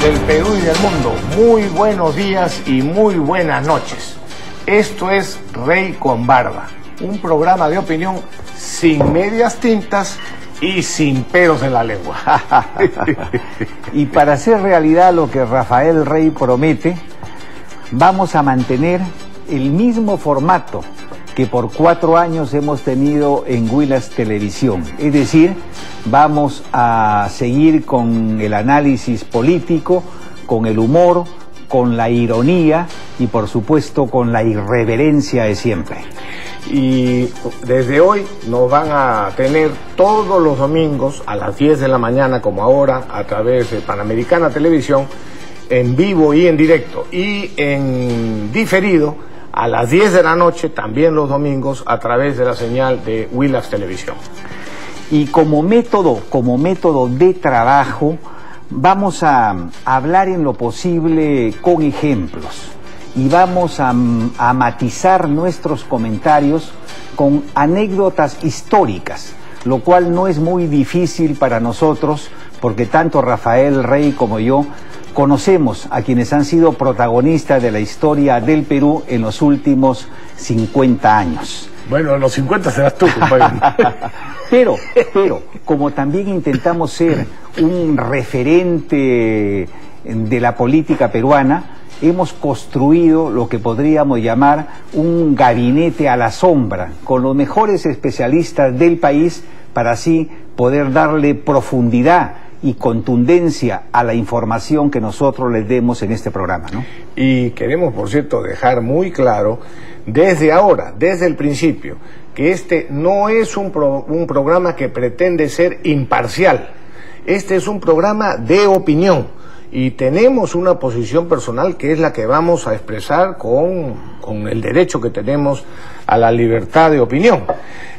del Perú y del mundo, muy buenos días y muy buenas noches. Esto es Rey con Barba, un programa de opinión sin medias tintas y sin pelos en la lengua. Y para hacer realidad lo que Rafael Rey promete, vamos a mantener el mismo formato que por 4 años hemos tenido en Huilas Televisión. Es decir, vamos a seguir con el análisis político, con el humor, con la ironía y por supuesto con la irreverencia de siempre. Y desde hoy nos van a tener todos los domingos a las 10 de la mañana, como ahora, a través de Panamericana Televisión, en vivo y en directo, y en diferido a las 10 de la noche, también los domingos, a través de la señal de Huilas Televisión. Y como método de trabajo, vamos a hablar en lo posible con ejemplos y vamos a matizar nuestros comentarios con anécdotas históricas, lo cual no es muy difícil para nosotros, porque tanto Rafael Rey como yo conocemos a quienes han sido protagonistas de la historia del Perú en los últimos 50 años. Bueno, en los 50 serás tú, compadre. Pero, como también intentamos ser un referente de la política peruana, hemos construido lo que podríamos llamar un gabinete a la sombra, con los mejores especialistas del país, para así poder darle profundidad y contundencia a la información que nosotros les demos en este programa, ¿no? Y queremos, por cierto, dejar muy claro, desde ahora, desde el principio, que este no es un programa que pretende ser imparcial. Este es un programa de opinión y tenemos una posición personal que es la que vamos a expresar con el derecho que tenemos a la libertad de opinión.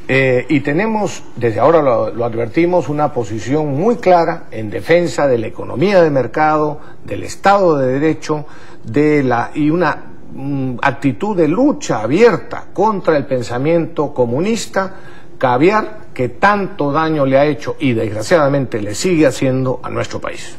Y tenemos, desde ahora lo advertimos, una posición muy clara en defensa de la economía de mercado, del Estado de Derecho, y una actitud de lucha abierta contra el pensamiento comunista, caviar, que tanto daño le ha hecho y desgraciadamente le sigue haciendo a nuestro país.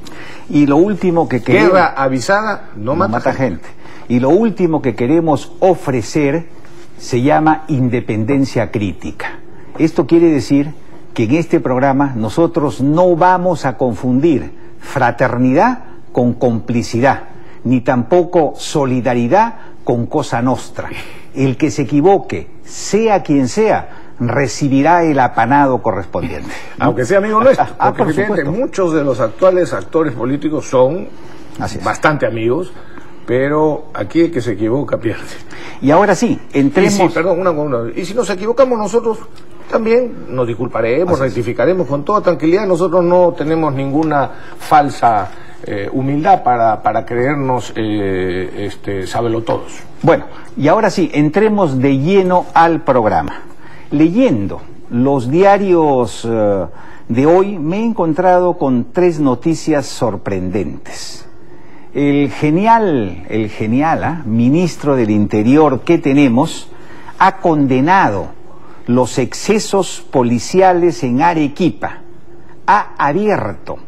Y lo último que queremos... Guerra avisada no mata gente. Y lo último que queremos ofrecer se llama independencia crítica. Esto quiere decir que en este programa nosotros no vamos a confundir fraternidad con complicidad, ni tampoco solidaridad con cosa nostra. El que se equivoque, sea quien sea, recibirá el apanado correspondiente, ¿no? Aunque sea amigo nuestro, porque muchos de los actuales actores políticos son bastante amigos, pero aquí el que se equivoca pierde. Y ahora sí, entremos... Y si nos equivocamos nosotros, también nos disculparemos, rectificaremos con toda tranquilidad. Nosotros no tenemos ninguna falsa humildad para creernos sabelotodos. Bueno, y ahora sí, entremos de lleno al programa. Leyendo los diarios de hoy, me he encontrado con 3 noticias sorprendentes. El genial ministro del Interior que tenemos ha condenado los excesos policiales en Arequipa, ha abierto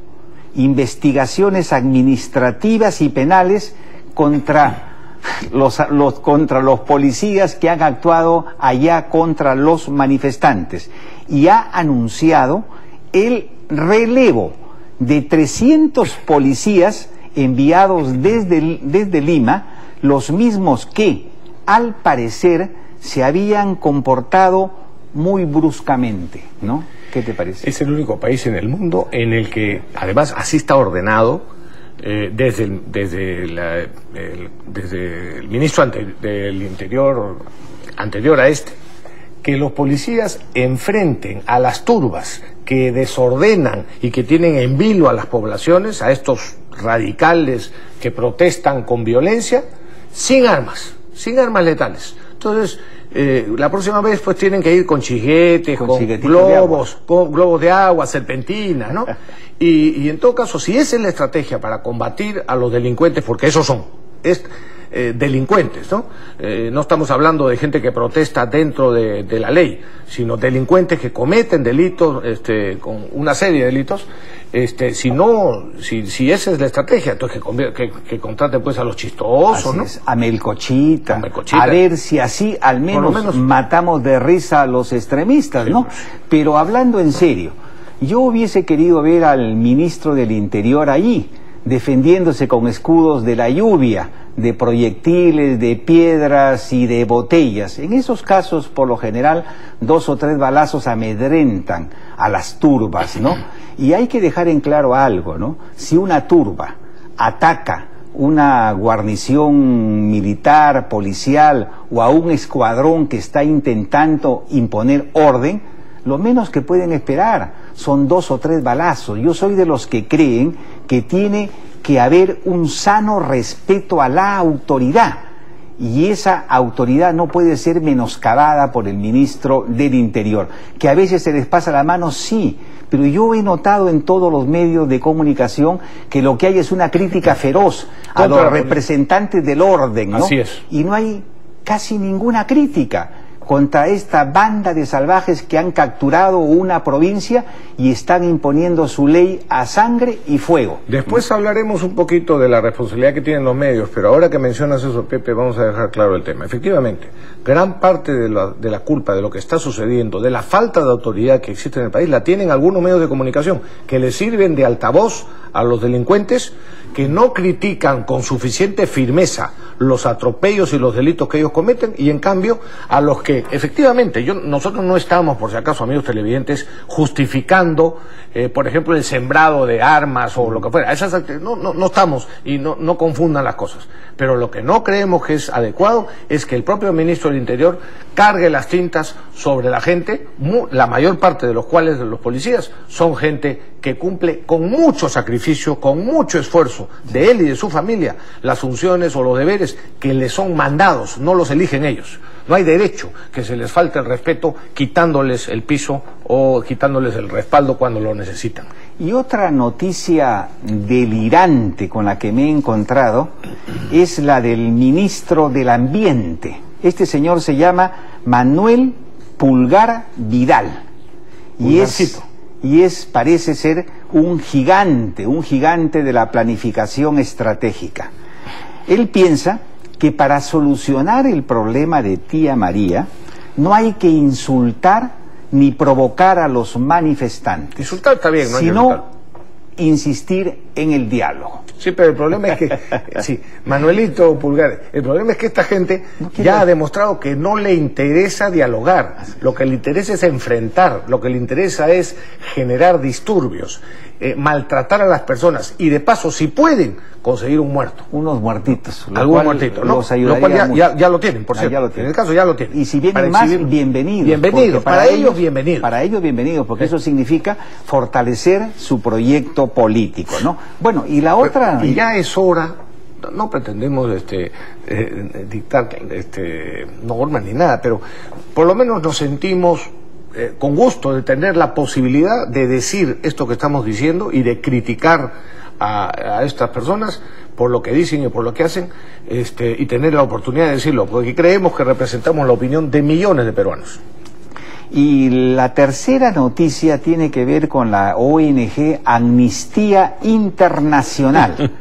investigaciones administrativas y penales contra los policías que han actuado allá contra los manifestantes y ha anunciado el relevo de 300 policías enviados desde Lima, los mismos que, al parecer, se habían comportado muy bruscamente, ¿no? ¿Qué te parece? Es el único país en el mundo en el que, además, así está ordenado, desde el ministro del Interior anterior a este, que los policías enfrenten a las turbas que desordenan y que tienen en vilo a las poblaciones, a estos radicales que protestan con violencia, sin armas letales. Entonces, la próxima vez pues tienen que ir con chiguetes, con globos de agua, serpentinas, ¿no? Y en todo caso, si esa es la estrategia para combatir a los delincuentes, porque esos son delincuentes, ¿no? No estamos hablando de gente que protesta dentro de la ley, sino delincuentes que cometen delitos, con una serie de delitos. si esa es la estrategia, entonces que contraten pues a los chistosos, así ¿no? Es, a Melcochita, A Melcochita. A ver si así al menos matamos de risa a los extremistas, sí, ¿no? Pero hablando en serio, yo hubiese querido ver al ministro del Interior allí, defendiéndose con escudos de la lluvia, de proyectiles, de piedras y de botellas. En esos casos, por lo general, 2 o 3 balazos amedrentan a las turbas, ¿no? Y hay que dejar en claro algo, ¿no? Si una turba ataca una guarnición militar, policial o a un escuadrón que está intentando imponer orden, lo menos que pueden esperar son 2 o 3 balazos. Yo soy de los que creen que tiene que haber un sano respeto a la autoridad, y esa autoridad no puede ser menoscabada por el ministro del Interior. Que a veces se les pasa la mano, sí, pero yo he notado en todos los medios de comunicación que lo que hay es una crítica feroz a los representantes del orden, ¿no? Así es. Y no hay casi ninguna crítica contra esta banda de salvajes que han capturado una provincia y están imponiendo su ley a sangre y fuego. Después hablaremos un poquito de la responsabilidad que tienen los medios, pero ahora que mencionas eso, Pepe, vamos a dejar claro el tema. Efectivamente, gran parte de la culpa de lo que está sucediendo, de la falta de autoridad que existe en el país, la tienen algunos medios de comunicación que le sirven de altavoz a los delincuentes, que no critican con suficiente firmeza los atropellos y los delitos que ellos cometen, y en cambio a los que efectivamente nosotros no estamos, por si acaso, amigos televidentes, justificando por ejemplo el sembrado de armas o lo que fuera. No estamos, y no confundan las cosas, pero lo que no creemos que es adecuado es que el propio ministro del Interior cargue las tintas sobre la gente, la mayor parte de los cuales, de los policías, son gente que cumple con mucho sacrificio, con mucho esfuerzo de él y de su familia, las funciones o los deberes que les son mandados, no los eligen ellos. No hay derecho que se les falte el respeto quitándoles el piso o quitándoles el respaldo cuando lo necesitan. Y otra noticia delirante con la que me he encontrado es la del ministro del Ambiente. Este señor se llama Manuel Pulgar Vidal. Parece ser un gigante de la planificación estratégica. Él piensa que para solucionar el problema de Tía María no hay que insultar ni provocar a los manifestantes. Insultar está bien, ¿no? Sino insistir en el diálogo. Sí, pero el problema es que, sí, Manuelito Pulgar, el problema es que esta gente ya ha demostrado que no le interesa dialogar, lo que le interesa es enfrentar, lo que le interesa es generar disturbios, maltratar a las personas y de paso, si pueden, conseguir un muerto. Unos muertitos. Algún muertito, ¿no? Lo cual ya lo tienen, por cierto. Ya lo tienen. En el caso ya lo tienen. Y si vienen más, bienvenidos. Bienvenidos, para ellos bienvenidos. Para ellos bienvenidos, porque eso significa fortalecer su proyecto político, ¿no? Bueno, y la otra... Y ya es hora, no pretendemos dictar normas ni nada, pero por lo menos nos sentimos con gusto de tener la posibilidad de decir esto que estamos diciendo y de criticar a estas personas por lo que dicen y por lo que hacen, y tener la oportunidad de decirlo, porque creemos que representamos la opinión de millones de peruanos. Y la tercera noticia tiene que ver con la ONG Amnistía Internacional,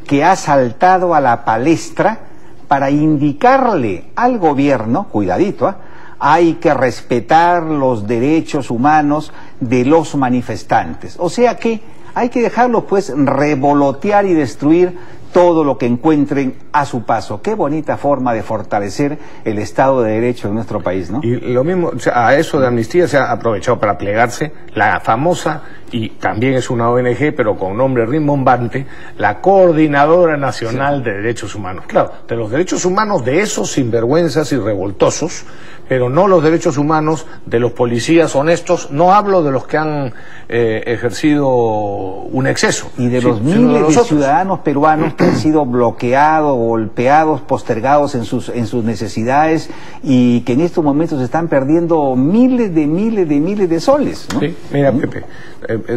que ha saltado a la palestra para indicarle al gobierno, cuidadito, hay que respetar los derechos humanos de los manifestantes. O sea que hay que dejarlos pues revolotear y destruir todo lo que encuentren a su paso. Qué bonita forma de fortalecer el Estado de Derecho en nuestro país, ¿no? Y lo mismo, o sea, a eso de Amnistía se ha aprovechado para plegarse la famosa, y también es una ONG, pero con nombre rimbombante, la Coordinadora Nacional de Derechos Humanos. Claro, de los derechos humanos de esos sinvergüenzas y revoltosos, pero no los derechos humanos de los policías honestos. No hablo de los que han ejercido un exceso. Y de los miles de ciudadanos peruanos que han sido bloqueados, golpeados, postergados en sus necesidades, y que en estos momentos están perdiendo miles de soles, ¿no? Sí, mira, Pepe,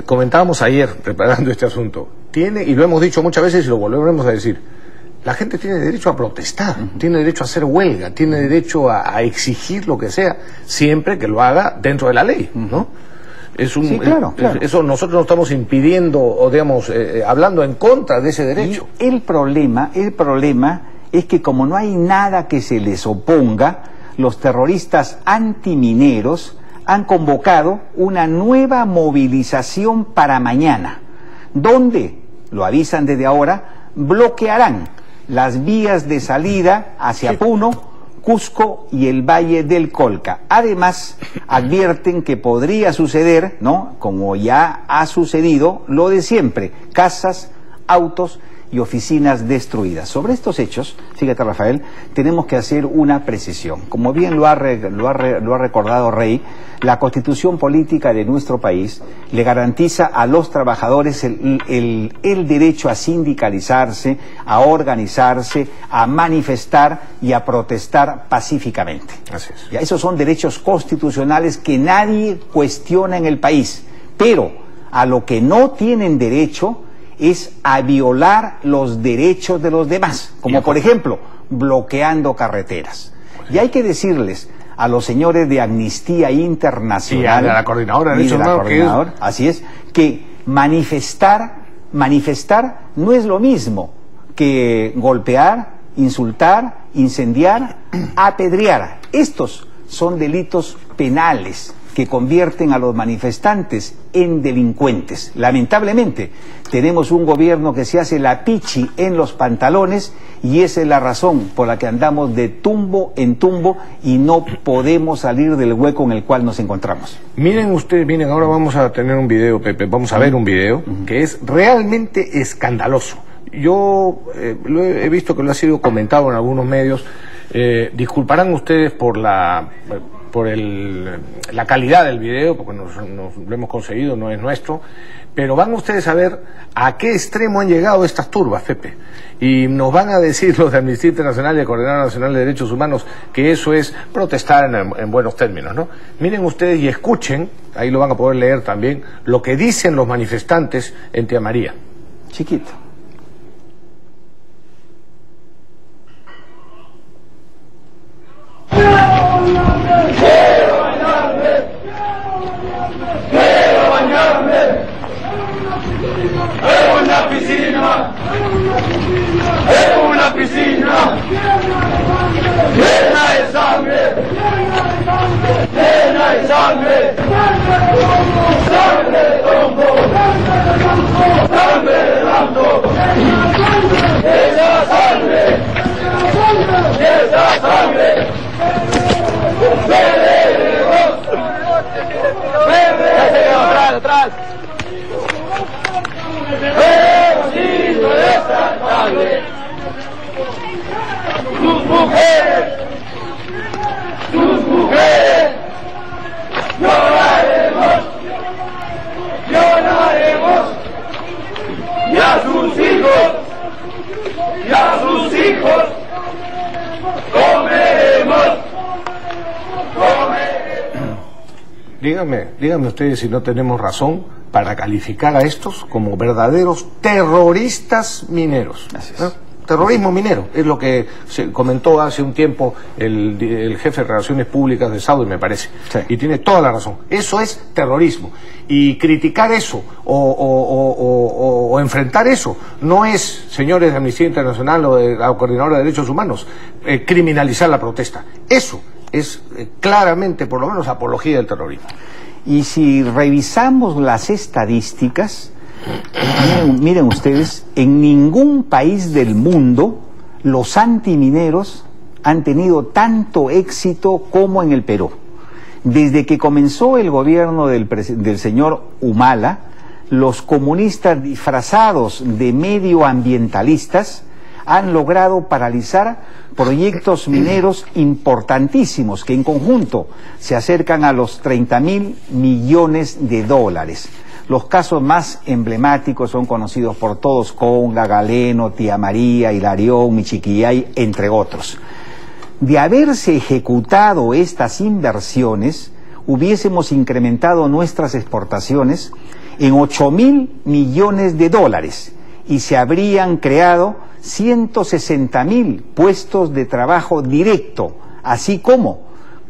comentábamos ayer, preparando este asunto, y lo hemos dicho muchas veces y lo volveremos a decir, la gente tiene derecho a protestar, tiene derecho a hacer huelga, tiene derecho a exigir lo que sea, siempre que lo haga dentro de la ley, ¿no? Sí, claro, claro. Eso nosotros no estamos impidiendo o digamos hablando en contra de ese derecho. Y el problema es que como no hay nada que se les oponga, los terroristas antimineros han convocado una nueva movilización para mañana, donde, lo avisan desde ahora, bloquearán las vías de salida hacia Puno, Cusco y el Valle del Colca. Además, advierten que podría suceder, ¿no?, como ya ha sucedido, lo de siempre: casas, autos y oficinas destruidas. Sobre estos hechos, fíjate, Rafael, tenemos que hacer una precisión. Como bien lo ha recordado Rey, la Constitución política de nuestro país le garantiza a los trabajadores el derecho a sindicalizarse, a organizarse, a manifestar y a protestar pacíficamente. Así es. Ya, esos son derechos constitucionales que nadie cuestiona en el país, pero a lo que no tienen derecho es a violar los derechos de los demás, como por ejemplo bloqueando carreteras. Y hay que decirles a los señores de Amnistía Internacional y a la Coordinadora de Derechos Humanos, así es, que manifestar no es lo mismo que golpear, insultar, incendiar, apedrear. Estos son delitos penales que convierten a los manifestantes en delincuentes. Lamentablemente, tenemos un gobierno que se hace la pichi en los pantalones, y esa es la razón por la que andamos de tumbo en tumbo y no podemos salir del hueco en el cual nos encontramos. Miren ustedes, miren, ahora vamos a tener un video, Pepe, vamos a ver un video que es realmente escandaloso. Yo he visto que lo ha sido comentado en algunos medios. Disculparán ustedes por la calidad del video, porque nos lo hemos conseguido, no es nuestro, pero van ustedes a ver a qué extremo han llegado estas turbas, Pepe, y nos van a decir los de Amnistía Internacional y el Coordinador Nacional de Derechos Humanos que eso es protestar en buenos términos, ¿no? Miren ustedes y escuchen, ahí lo van a poder leer también, lo que dicen los manifestantes en Tía María. Chiquito. Una piscina llena de sangre, llena de sangre, sangre de trompo, sangre de blanco, esa sangre, atrás, pedacito de esa sangre. Sus mujeres, lloraremos, y a sus hijos, comeremos. Díganme ustedes si no tenemos razón para calificar a estos como verdaderos terroristas mineros. Así es. ¿No? Terrorismo minero, es lo que se comentó hace un tiempo el jefe de Relaciones Públicas de Saudi, me parece. Sí. Y tiene toda la razón. Eso es terrorismo. Y criticar eso o enfrentar eso no es, señores de Amnistía Internacional o de la Coordinadora de Derechos Humanos, criminalizar la protesta. Eso es claramente, por lo menos, apología del terrorismo. Y si revisamos las estadísticas, miren ustedes, en ningún país del mundo los antimineros han tenido tanto éxito como en el Perú. Desde que comenzó el gobierno del señor Humala, los comunistas disfrazados de medioambientalistas han logrado paralizar proyectos mineros importantísimos que en conjunto se acercan a los 30.000 millones de dólares. Los casos más emblemáticos son conocidos por todos: Conga, Galeno, Tía María, Hilarión, Michiquillay, entre otros. De haberse ejecutado estas inversiones, hubiésemos incrementado nuestras exportaciones en 8.000 millones de dólares y se habrían creado 160.000 puestos de trabajo directo, así como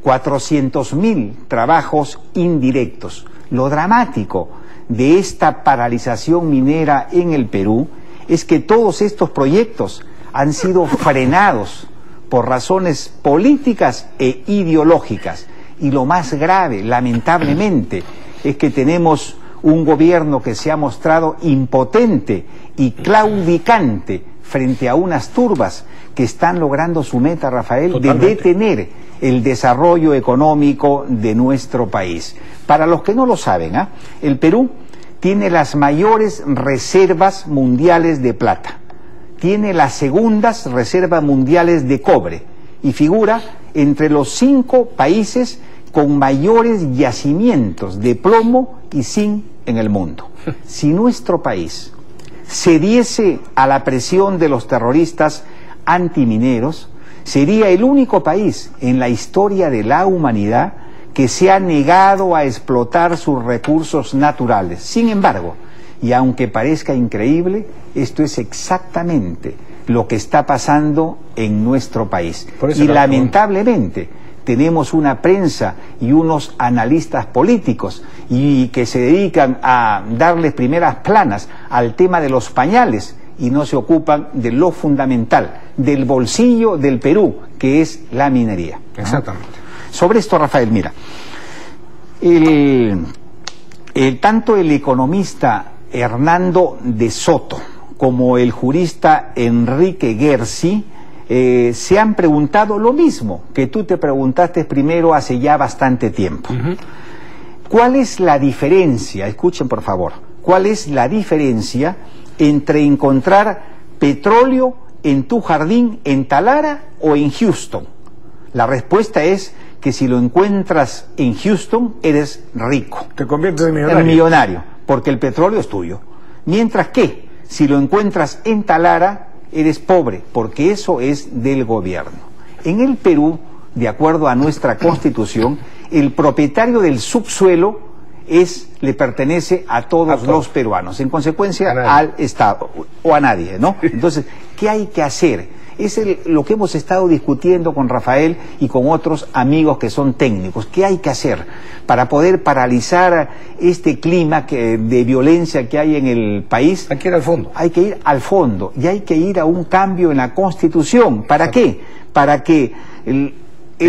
400.000 trabajos indirectos. Lo dramático de esta paralización minera en el Perú es que todos estos proyectos han sido frenados por razones políticas e ideológicas. Y lo más grave, lamentablemente, es que tenemos un gobierno que se ha mostrado impotente y claudicante frente a unas turbas que están logrando su meta, Rafael, Totalmente. de detener el desarrollo económico de nuestro país. Para los que no lo saben, el Perú tiene las mayores reservas mundiales de plata, tiene las segundas reservas mundiales de cobre y figura entre los 5 países con mayores yacimientos de plomo y zinc en el mundo. Si nuestro país cediese a la presión de los terroristas antimineros, sería el único país en la historia de la humanidad que se ha negado a explotar sus recursos naturales. Sin embargo, y aunque parezca increíble, esto es exactamente lo que está pasando en nuestro país. Y lamentablemente tenemos una prensa y unos analistas políticos y que se dedican a darles primeras planas al tema de los pañales y no se ocupan de lo fundamental, del bolsillo del Perú, que es la minería. Exactamente. Sobre esto, Rafael, mira, tanto el economista Hernando de Soto como el jurista Enrique Gersi se han preguntado lo mismo que tú te preguntaste primero hace ya bastante tiempo. ¿Cuál es la diferencia? Escuchen por favor. ¿Cuál es la diferencia entre encontrar petróleo en tu jardín en Talara o en Houston? La respuesta es que si lo encuentras en Houston eres rico. Te conviertes en millonario. En millonario, porque el petróleo es tuyo. Mientras que si lo encuentras en Talara eres pobre, porque eso es del gobierno. En el Perú, de acuerdo a nuestra Constitución, el propietario del subsuelo le pertenece a todos los peruanos, en consecuencia al Estado o a nadie, ¿no? Entonces, ¿qué hay que hacer? Es lo que hemos estado discutiendo con Rafael y con otros amigos que son técnicos. ¿Qué hay que hacer para poder paralizar este clima de violencia que hay en el país? Hay que ir al fondo. Hay que ir al fondo y hay que ir a un cambio en la Constitución. ¿Para qué? Para que el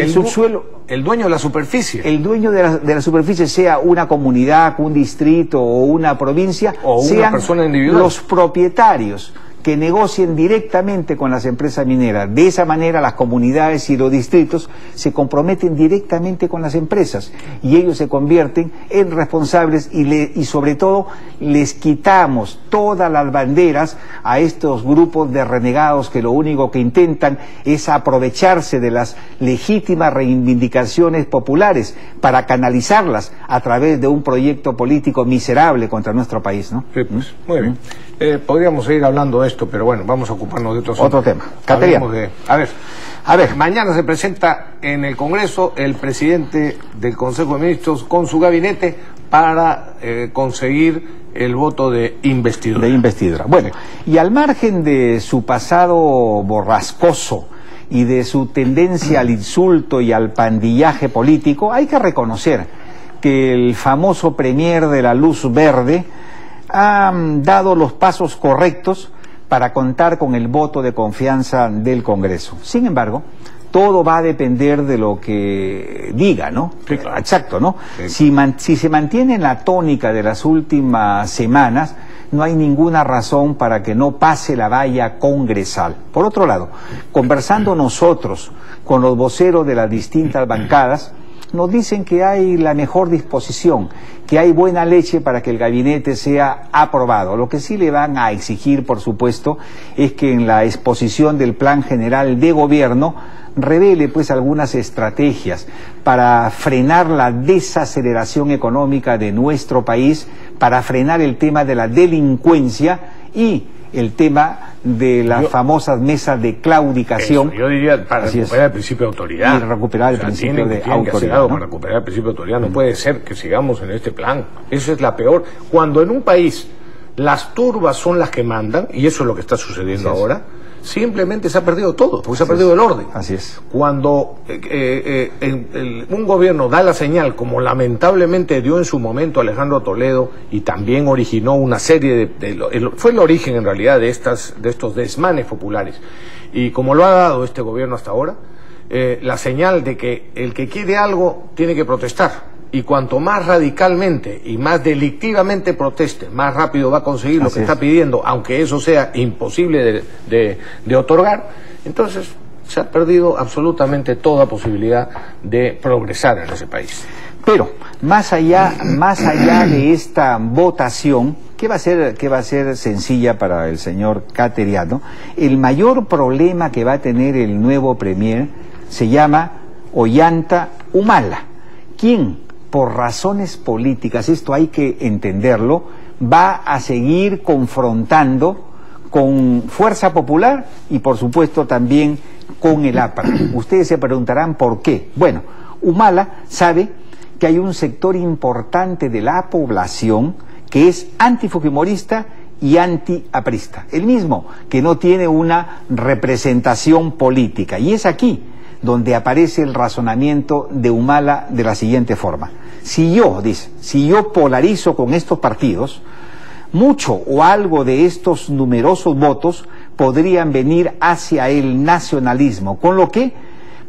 subsuelo... El dueño de la superficie. El dueño de la superficie, sea una comunidad, un distrito o una provincia, o una sean persona individual. Los propietarios que negocien directamente con las empresas mineras. De esa manera las comunidades y los distritos se comprometen directamente con las empresas y ellos se convierten en responsables y sobre todo les quitamos todas las banderas a estos grupos de renegados que lo único que intentan es aprovecharse de las legítimas reivindicaciones populares para canalizarlas a través de un proyecto político miserable contra nuestro país, ¿no? Sí, pues, muy bien. Podríamos seguir hablando de esto, pero bueno, vamos a ocuparnos de otro tema. Caterina. A ver, mañana se presenta en el Congreso el presidente del Consejo de Ministros con su gabinete para conseguir el voto de investidura. Bueno, y al margen de su pasado borrascoso y de su tendencia al insulto y al pandillaje político, hay que reconocer que el famoso premier de la luz verde ha dado los pasos correctos para contar con el voto de confianza del Congreso. Sin embargo, todo va a depender de lo que diga, ¿no? Sí, claro. Exacto, ¿no? Sí. Si se mantiene la tónica de las últimas semanas, no hay ninguna razón para que no pase la valla congresal. Por otro lado, conversando nosotros con los voceros de las distintas bancadas, nos dicen que hay la mejor disposición, que hay buena leche para que el gabinete sea aprobado. Lo que sí le van a exigir, por supuesto, es que en la exposición del Plan General de Gobierno revele pues algunas estrategias para frenar la desaceleración económica de nuestro país, para frenar el tema de la delincuencia y el tema de las famosas mesas de claudicación. Yo diría para recuperar el principio de autoridad. Y recuperar el principio de autoridad, ¿no? Para recuperar el principio de autoridad. No puede ser que sigamos en este plan. Eso es la peor. Cuando en un país las turbas son las que mandan, y eso es lo que está sucediendo ahora, simplemente se ha perdido todo, porque se ha perdido el orden. Así es. Cuando un gobierno da la señal, como lamentablemente dio en su momento Alejandro Toledo, y también originó una serie fue el origen en realidad de estos desmanes populares, y como lo ha dado este gobierno hasta ahora, la señal de que el que quiere algo tiene que protestar. Y cuanto más radicalmente y más delictivamente proteste, más rápido va a conseguir lo que está pidiendo, aunque eso sea imposible de otorgar. Entonces se ha perdido absolutamente toda posibilidad de progresar en ese país. Pero más allá de esta votación, que va a ser sencilla para el señor Cateriano, el mayor problema que va a tener el nuevo premier se llama Ollanta Humala, quien por razones políticas, esto hay que entenderlo, va a seguir confrontando con Fuerza Popular y por supuesto también con el APRA. Ustedes se preguntarán por qué. Bueno, Humala sabe que hay un sector importante de la población que es antifujimorista y antiaprista, el mismo que no tiene una representación política, y es aquí donde aparece el razonamiento de Humala de la siguiente forma. Si yo polarizo con estos partidos, mucho o algo de estos numerosos votos podrían venir hacia el nacionalismo, con lo que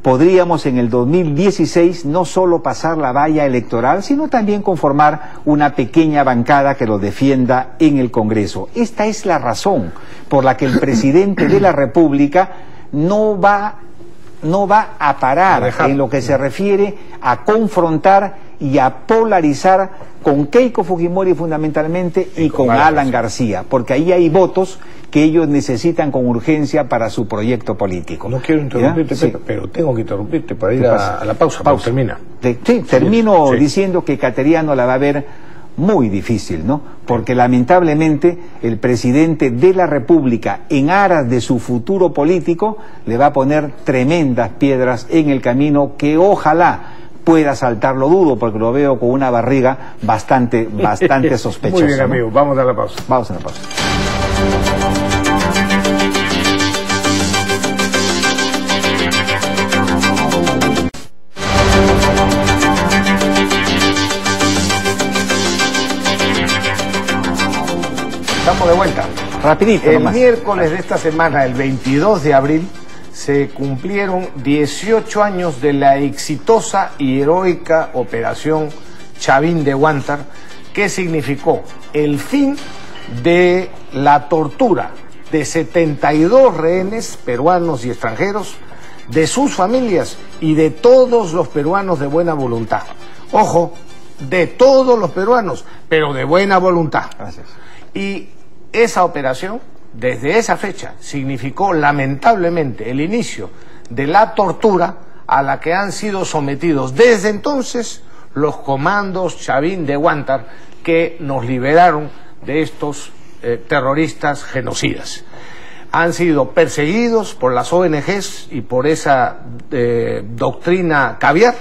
podríamos en el 2016 no solo pasar la valla electoral, sino también conformar una pequeña bancada que lo defienda en el Congreso. Esta es la razón por la que el presidente de la República no va a parar en lo que se refiere a confrontar y a polarizar con Keiko Fujimori fundamentalmente y con Alan García, porque ahí hay votos que ellos necesitan con urgencia para su proyecto político. No quiero interrumpirte, sí, pero tengo que interrumpirte para ir a la pausa. Termina. Termino diciendo que Cateriano la va a ver muy difícil, ¿no? Porque lamentablemente el presidente de la República, en aras de su futuro político, le va a poner tremendas piedras en el camino que ojalá pueda saltar, lo dudo, porque lo veo con una barriga bastante sospechosa. Muy bien, amigo, ¿no? Vamos a la pausa. Vamos a la pausa. Estamos de vuelta. Rapidito El nomás. miércoles de esta semana, el 22 de abril, se cumplieron 18 años de la exitosa y heroica operación Chavín de Huántar, que significó el fin de la tortura de 72 rehenes peruanos y extranjeros, de sus familias y de todos los peruanos de buena voluntad. Ojo, de todos los peruanos, pero de buena voluntad. Gracias. Y esa operación, desde esa fecha, significó lamentablemente el inicio de la tortura a la que han sido sometidos desde entonces los comandos Chavín de Huántar, que nos liberaron de estos terroristas genocidas. Han sido perseguidos por las ONGs y por esa doctrina caviar,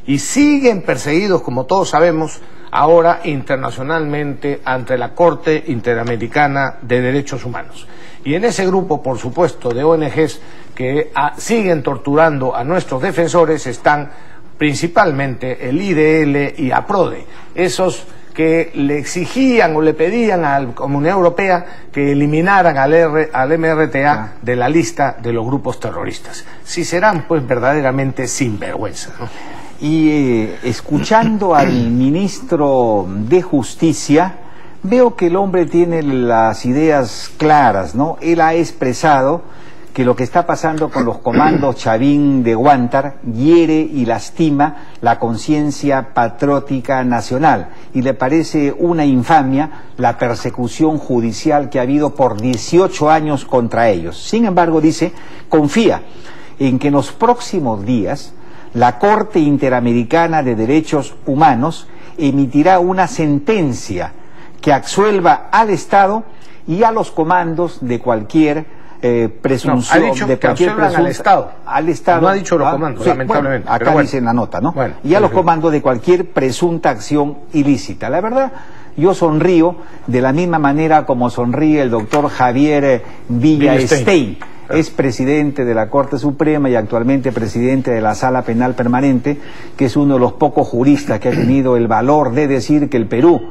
y siguen perseguidos, como todos sabemos, ahora internacionalmente ante la Corte Interamericana de Derechos Humanos. Y en ese grupo, por supuesto, de ONGs que siguen torturando a nuestros defensores están principalmente el IDL y APRODE, esos que le exigían o le pedían a la Comunidad Europea que eliminaran al MRTA de la lista de los grupos terroristas. Si serán, pues, verdaderamente sinvergüenza, ¿no? Y escuchando al ministro de Justicia, veo que el hombre tiene las ideas claras, ¿no? Él ha expresado que lo que está pasando con los comandos Chavín de Huántar hiere y lastima la conciencia patriótica nacional, y le parece una infamia la persecución judicial que ha habido por 18 años contra ellos. Sin embargo, dice, confía en que en los próximos días la Corte Interamericana de Derechos Humanos emitirá una sentencia que absuelva al Estado y a los comandos de cualquier presunción. No, ha dicho de que absuelvan al Estado. Al Estado. No ha dicho los comandos, sí, lamentablemente. Bueno, acá dice en la nota, ¿no? Bueno, y a los comandos de cualquier presunta acción ilícita. La verdad, yo sonrío de la misma manera como sonríe el doctor Javier Villastein. es presidente de la Corte Suprema y actualmente presidente de la Sala Penal Permanente, que es uno de los pocos juristas que ha tenido el valor de decir que el Perú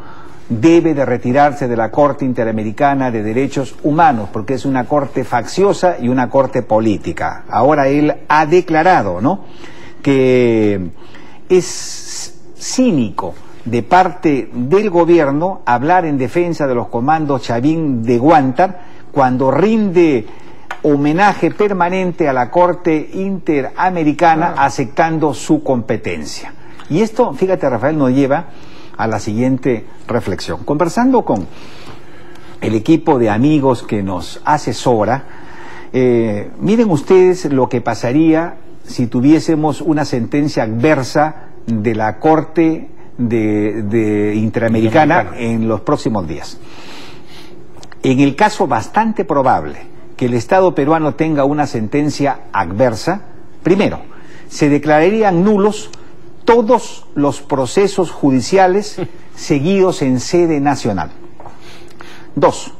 debe de retirarse de la Corte Interamericana de Derechos Humanos, porque es una corte facciosa y una corte política. Ahora él ha declarado, ¿no?, que es cínico de parte del gobierno hablar en defensa de los comandos Chavín de Guántar cuando rinde homenaje permanente a la Corte Interamericana aceptando su competencia. Y esto, fíjate, Rafael, nos lleva a la siguiente reflexión. Conversando con el equipo de amigos que nos asesora, miren ustedes lo que pasaría si tuviésemos una sentencia adversa de la Corte Interamericana en los próximos días. En el caso bastante probable que el Estado peruano tenga una sentencia adversa, primero, se declararían nulos todos los procesos judiciales seguidos en sede nacional. 2.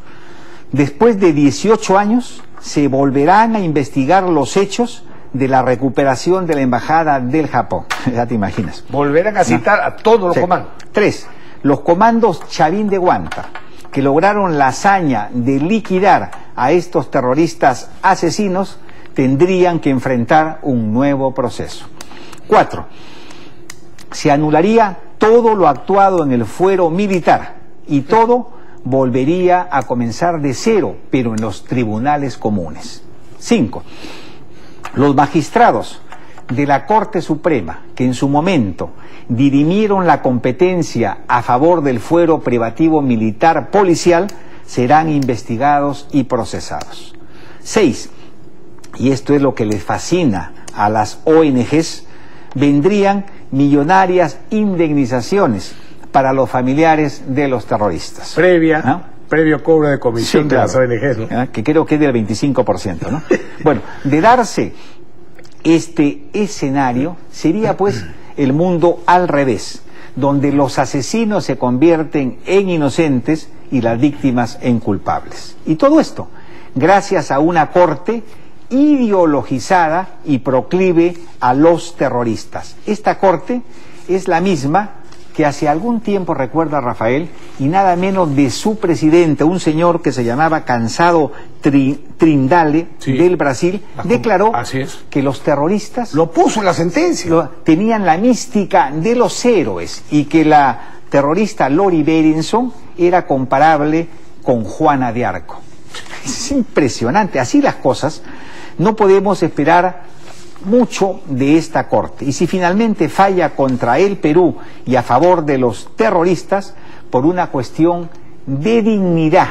Después de 18 años se volverán a investigar los hechos de la recuperación de la Embajada del Japón. Ya te imaginas. Volverán a citar a todos los comandos. 3. Los comandos Chavín de Guántar, que lograron la hazaña de liquidar a estos terroristas asesinos, tendrían que enfrentar un nuevo proceso. 4. Se anularía todo lo actuado en el fuero militar y todo volvería a comenzar de cero, pero en los tribunales comunes. 5. Los magistrados de la Corte Suprema, que en su momento dirimieron la competencia a favor del fuero privativo militar policial, serán investigados y procesados. 6. Y esto es lo que les fascina a las ONGs, vendrían millonarias indemnizaciones para los familiares de los terroristas. Previo cobro de comisión, sí, claro, de las ONGs, ¿no? Que creo que es del 25%, ¿no? Bueno, de darse este escenario, sería pues el mundo al revés, donde los asesinos se convierten en inocentes y las víctimas en culpables. Y todo esto gracias a una corte ideologizada y proclive a los terroristas. Esta corte es la misma que hace algún tiempo, recuerda Rafael, y nada menos de su presidente, un señor que se llamaba Cansado Trindade, sí, del Brasil, declaró que los terroristas... Lo puso en la sentencia. Tenían la mística de los héroes y que la terrorista Lori Berenson era comparable con Juana de Arco. Es impresionante, así las cosas. No podemos esperar mucho de esta corte, y si finalmente falla contra el Perú y a favor de los terroristas, por una cuestión de dignidad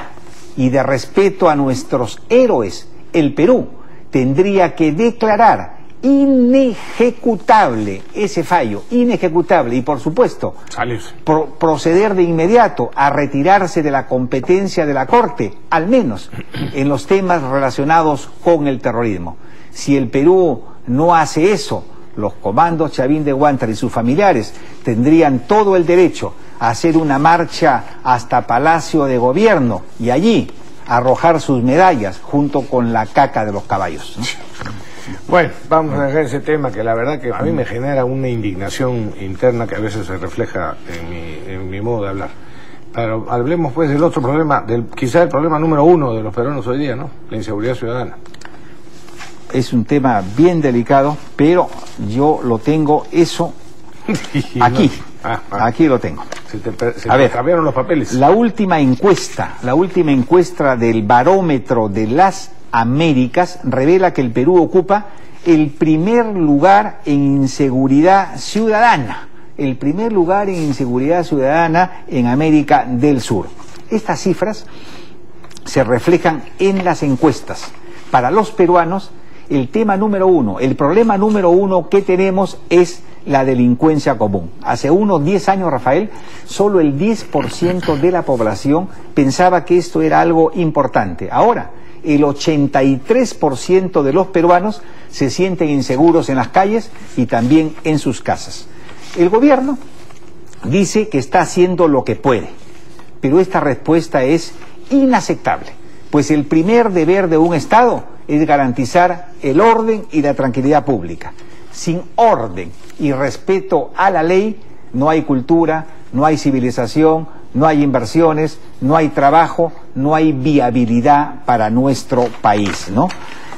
y de respeto a nuestros héroes, el Perú tendría que declarar inejecutable ese fallo, inejecutable, y por supuesto proceder de inmediato a retirarse de la competencia de la Corte, al menos en los temas relacionados con el terrorismo. Si el Perú no hace eso, los comandos Chavín de Guántar y sus familiares tendrían todo el derecho a hacer una marcha hasta Palacio de Gobierno y allí arrojar sus medallas junto con la caca de los caballos, ¿no? Bueno, vamos a dejar ese tema que la verdad que a mí me genera una indignación interna que a veces se refleja en mi modo de hablar. Pero hablemos pues del otro problema, quizá el problema número 1 de los peruanos hoy día, ¿no? La inseguridad ciudadana. Es un tema bien delicado, pero yo lo tengo eso aquí. Aquí lo tengo. A ver, cambiaron los papeles. La última encuesta del Barómetro de las Américas revela que el Perú ocupa el primer lugar en inseguridad ciudadana. El primer lugar en inseguridad ciudadana en América del Sur. Estas cifras se reflejan en las encuestas. Para los peruanos, el tema número 1, el problema número 1 que tenemos es la delincuencia común. Hace unos 10 años, Rafael, solo el 10% de la población pensaba que esto era algo importante. Ahora, el 83% de los peruanos se sienten inseguros en las calles y también en sus casas. El gobierno dice que está haciendo lo que puede, pero esta respuesta es inaceptable, pues el primer deber de un Estado es garantizar el orden y la tranquilidad pública. Sin orden y respeto a la ley no hay cultura, no hay civilización, no hay inversiones, no hay trabajo, no hay viabilidad para nuestro país, ¿no?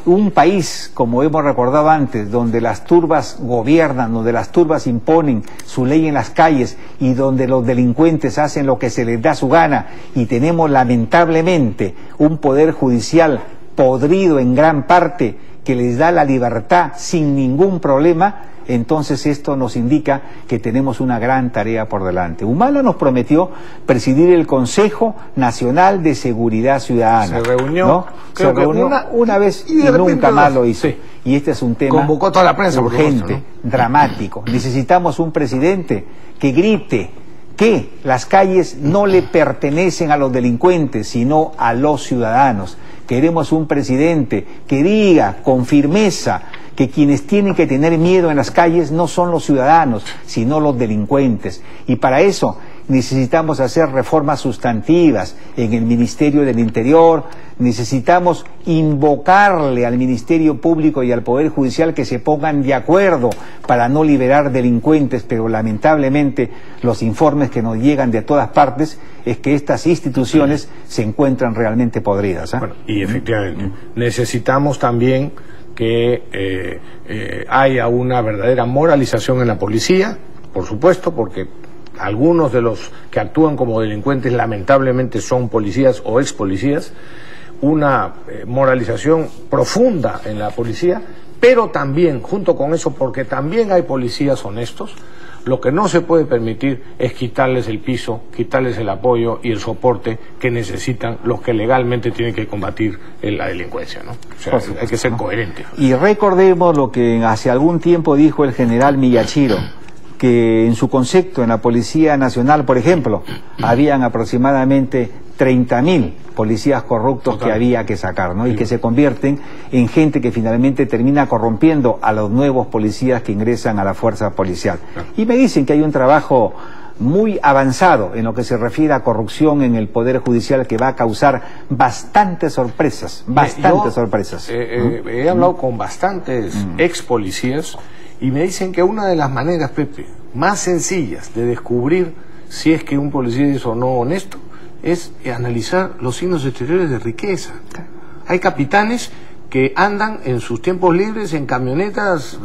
Un país, como hemos recordado antes, donde las turbas gobiernan, donde las turbas imponen su ley en las calles y donde los delincuentes hacen lo que se les da su gana, y tenemos lamentablemente un poder judicial podrido en gran parte que les da la libertad sin ningún problema, entonces esto nos indica que tenemos una gran tarea por delante. Humala nos prometió presidir el Consejo Nacional de Seguridad Ciudadana. Se reunió, ¿no? Se reunió una vez y nunca más lo hizo. Sí. Y este es un tema convocó toda la prensa, urgente, por supuesto, ¿no? Dramático. Necesitamos un presidente que grite que las calles no le pertenecen a los delincuentes, sino a los ciudadanos. Queremos un presidente que diga con firmeza que quienes tienen que tener miedo en las calles no son los ciudadanos, sino los delincuentes. Y para eso necesitamos hacer reformas sustantivas en el Ministerio del Interior, necesitamos invocarle al Ministerio Público y al Poder Judicial que se pongan de acuerdo para no liberar delincuentes, pero lamentablemente los informes que nos llegan de todas partes es que estas instituciones se encuentran realmente podridas. Bueno, y efectivamente, necesitamos también que haya una verdadera moralización en la policía, por supuesto, porque algunos de los que actúan como delincuentes lamentablemente son policías o ex policías, una moralización profunda en la policía, pero también, junto con eso, porque también hay policías honestos, lo que no se puede permitir es quitarles el piso, quitarles el apoyo y el soporte que necesitan los que legalmente tienen que combatir la delincuencia, ¿no? O sea, hay que ser coherentes. Y recordemos lo que hace algún tiempo dijo el general Miyashiro, que en su concepto en la Policía Nacional, por ejemplo, habían aproximadamente 30.000 policías corruptos que había que sacar, ¿no? Y que se convierten en gente que finalmente termina corrompiendo a los nuevos policías que ingresan a la fuerza policial. Y me dicen que hay un trabajo muy avanzado en lo que se refiere a corrupción en el Poder Judicial que va a causar bastantes sorpresas, sorpresas. He hablado con bastantes ex policías y me dicen que una de las maneras, Pepe, más sencillas de descubrir si es que un policía es o no honesto es analizar los signos exteriores de riqueza. Hay capitanes que andan en sus tiempos libres en camionetas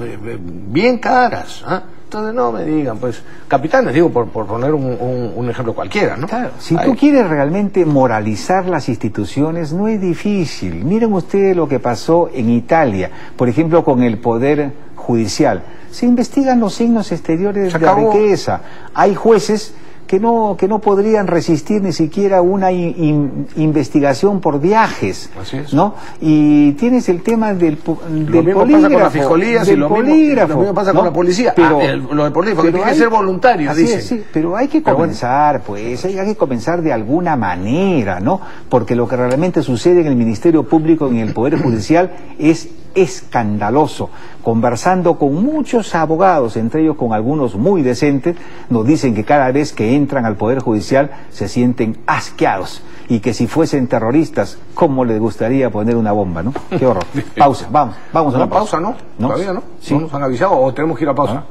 bien caras, ¿eh? Entonces no me digan, pues, capitanes, digo, por poner un ejemplo cualquiera, ¿no? Claro, si tú quieres realmente moralizar las instituciones, no es difícil. Miren ustedes lo que pasó en Italia, por ejemplo, con el Poder Judicial. Se investigan los signos exteriores de riqueza. Hay jueces que no podrían resistir ni siquiera una investigación por viajes, ¿no? Y tienes el tema del polígrafo. Pasa con las fiscalías y lo mismo pasa con la policía. Pero, lo del polígrafo, que tiene que ser voluntario, dicen. Sí, pero hay que comenzar, pues, hay que comenzar de alguna manera, ¿no? Porque lo que realmente sucede en el Ministerio Público, en el Poder Judicial, es escandaloso. Conversando con muchos abogados, entre ellos con algunos muy decentes, nos dicen que cada vez que entran al Poder Judicial se sienten asqueados y que si fuesen terroristas, ¿cómo les gustaría poner una bomba, no? Qué horror. Pausa, vamos a una pausa. ¿No? ¿Todavía no? Sí. ¿No nos han avisado o tenemos que ir a pausa?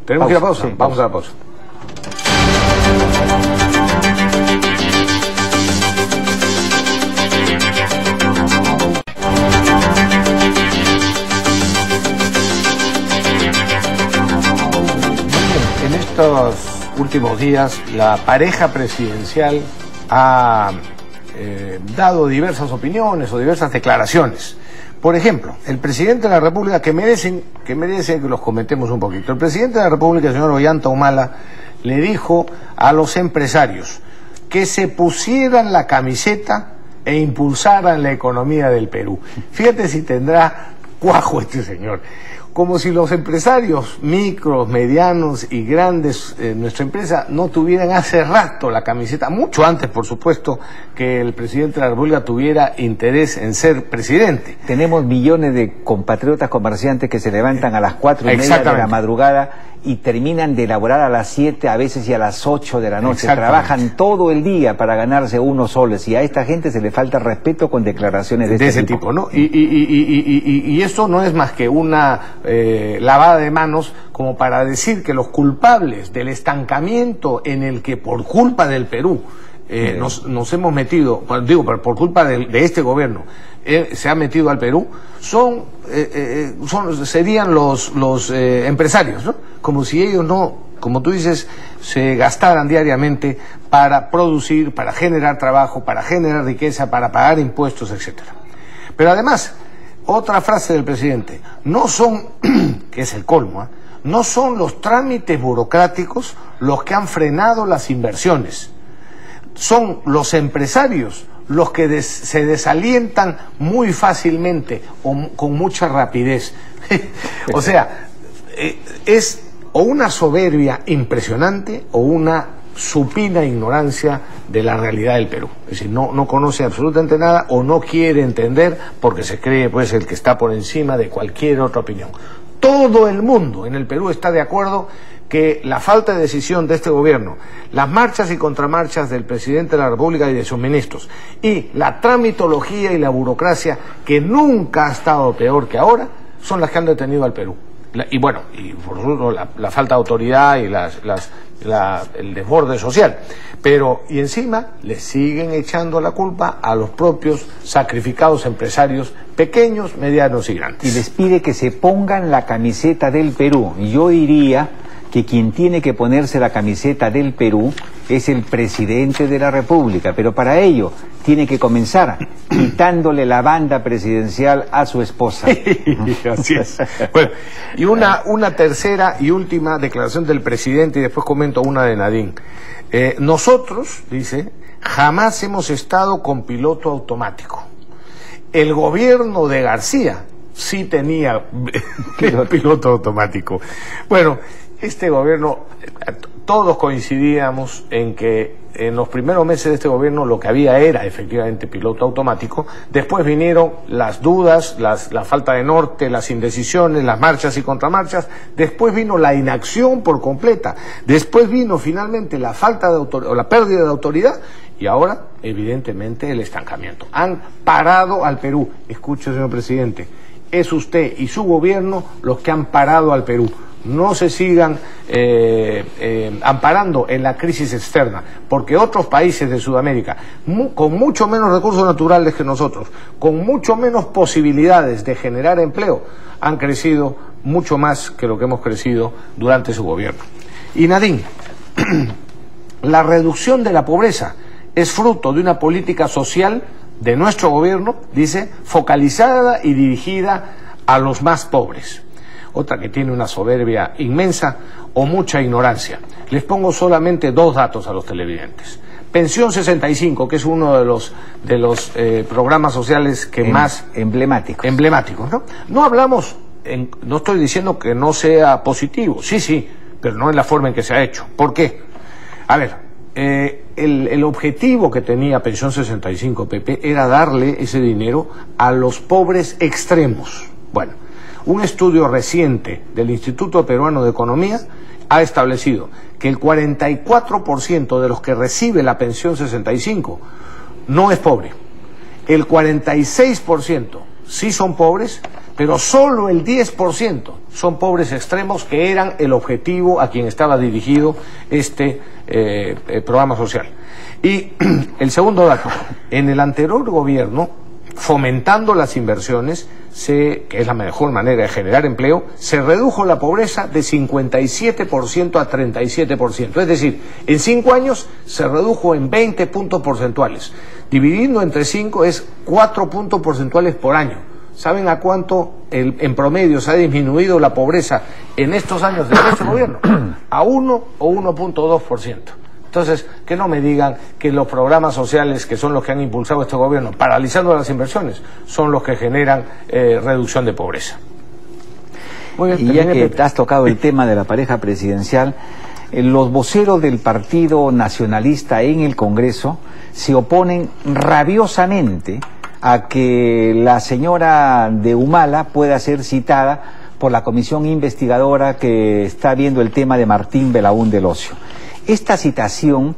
¿Tenemos que ir a pausa? Sí, vamos a la pausa. En estos últimos días, la pareja presidencial ha dado diversas opiniones o diversas declaraciones. Por ejemplo, el presidente de la República, que merece que los comentemos un poquito. El presidente de la República, el señor Ollanta Humala, le dijo a los empresarios que se pusieran la camiseta e impulsaran la economía del Perú. Fíjate si tendrá cuajo este señor. como si los empresarios micros, medianos y grandes de nuestra empresa no tuvieran hace rato la camiseta, mucho antes, por supuesto, que el presidente de la República tuviera interés en ser presidente. Tenemos millones de compatriotas comerciantes que se levantan a las 4:30 de la madrugada y terminan de elaborar a las 7, a veces y a las 8 de la noche. Trabajan todo el día para ganarse unos soles, y a esta gente se le falta respeto con declaraciones de ese tipo, ¿no? Y esto no es más que una lavada de manos como para decir que los culpables del estancamiento en el que por culpa del Perú nos hemos metido, digo, por culpa de este gobierno, se ha metido al Perú, serían los empresarios, ¿no? Como si ellos no, como tú dices, se gastaran diariamente para producir, para generar trabajo, para generar riqueza, para pagar impuestos, etcétera. Pero además, otra frase del presidente, no son, que es el colmo, no son los trámites burocráticos los que han frenado las inversiones, son los empresarios los que se desalientan muy fácilmente o con mucha rapidez. O sea, es o una soberbia impresionante o una supina ignorancia de la realidad del Perú. Es decir, no conoce absolutamente nada o no quiere entender porque se cree pues el que está por encima de cualquier otra opinión. Todo el mundo en el Perú está de acuerdo que la falta de decisión de este gobierno, las marchas y contramarchas del presidente de la República y de sus ministros, y la tramitología y la burocracia, que nunca ha estado peor que ahora, son las que han detenido al Perú. Y bueno, y por supuesto la falta de autoridad y el desborde social. Pero, y encima, le siguen echando la culpa a los propios sacrificados empresarios pequeños, medianos y grandes. Y les pide que se pongan la camiseta del Perú. Yo diría que quien tiene que ponerse la camiseta del Perú es el presidente de la República, pero para ello tiene que comenzar quitándole la banda presidencial a su esposa. Así es. Bueno, y una tercera y última declaración del presidente, y después comento una de Nadine. Nosotros, dice, jamás hemos estado con piloto automático. El gobierno de García sí tenía piloto automático. Bueno, este gobierno, todos coincidíamos en que en los primeros meses de este gobierno lo que había era efectivamente piloto automático. Después vinieron las dudas, la falta de norte, las indecisiones, las marchas y contramarchas. Después vino la inacción por completa. Después vino finalmente la falta de autoridad, o la pérdida de autoridad. Y ahora, evidentemente, el estancamiento. Han parado al Perú. Escuche, señor presidente, es usted y su gobierno los que han parado al Perú. No se sigan amparando en la crisis externa, porque otros países de Sudamérica, con mucho menos recursos naturales que nosotros, con mucho menos posibilidades de generar empleo, han crecido mucho más que lo que hemos crecido durante su gobierno. Y Nadine, la reducción de la pobreza es fruto de una política social de nuestro gobierno, dice, focalizada y dirigida a los más pobres. Otra que tiene una soberbia inmensa o mucha ignorancia. Les pongo solamente dos datos a los televidentes. Pensión 65, que es uno de los programas sociales que más emblemáticos, ¿no? No hablamos, no estoy diciendo que no sea positivo, sí, pero no en la forma en que se ha hecho. ¿Por qué? A ver, el objetivo que tenía Pensión 65, Pepe, era darle ese dinero a los pobres extremos. Bueno, un estudio reciente del Instituto Peruano de Economía ha establecido que el 44% de los que recibe la pensión 65 no es pobre. El 46% sí son pobres, pero solo el 10% son pobres extremos, que eran el objetivo a quien estaba dirigido este programa social. Y el segundo dato, en el anterior gobierno, fomentando las inversiones, que es la mejor manera de generar empleo, se redujo la pobreza de 57% a 37%. Es decir, en 5 años se redujo en 20 puntos porcentuales. Dividiendo entre 5 es 4 puntos porcentuales por año. ¿Saben a cuánto en promedio se ha disminuido la pobreza en estos años de este gobierno? A 1 o 1.2%. Entonces, que no me digan que los programas sociales, que son los que han impulsado este gobierno, paralizando las inversiones, son los que generan reducción de pobreza. Y ya que has tocado el tema de la pareja presidencial, los voceros del Partido Nacionalista en el Congreso se oponen rabiosamente a que la señora de Humala pueda ser citada por la comisión investigadora que está viendo el tema de Martín Belaúnde Locio. Esta citación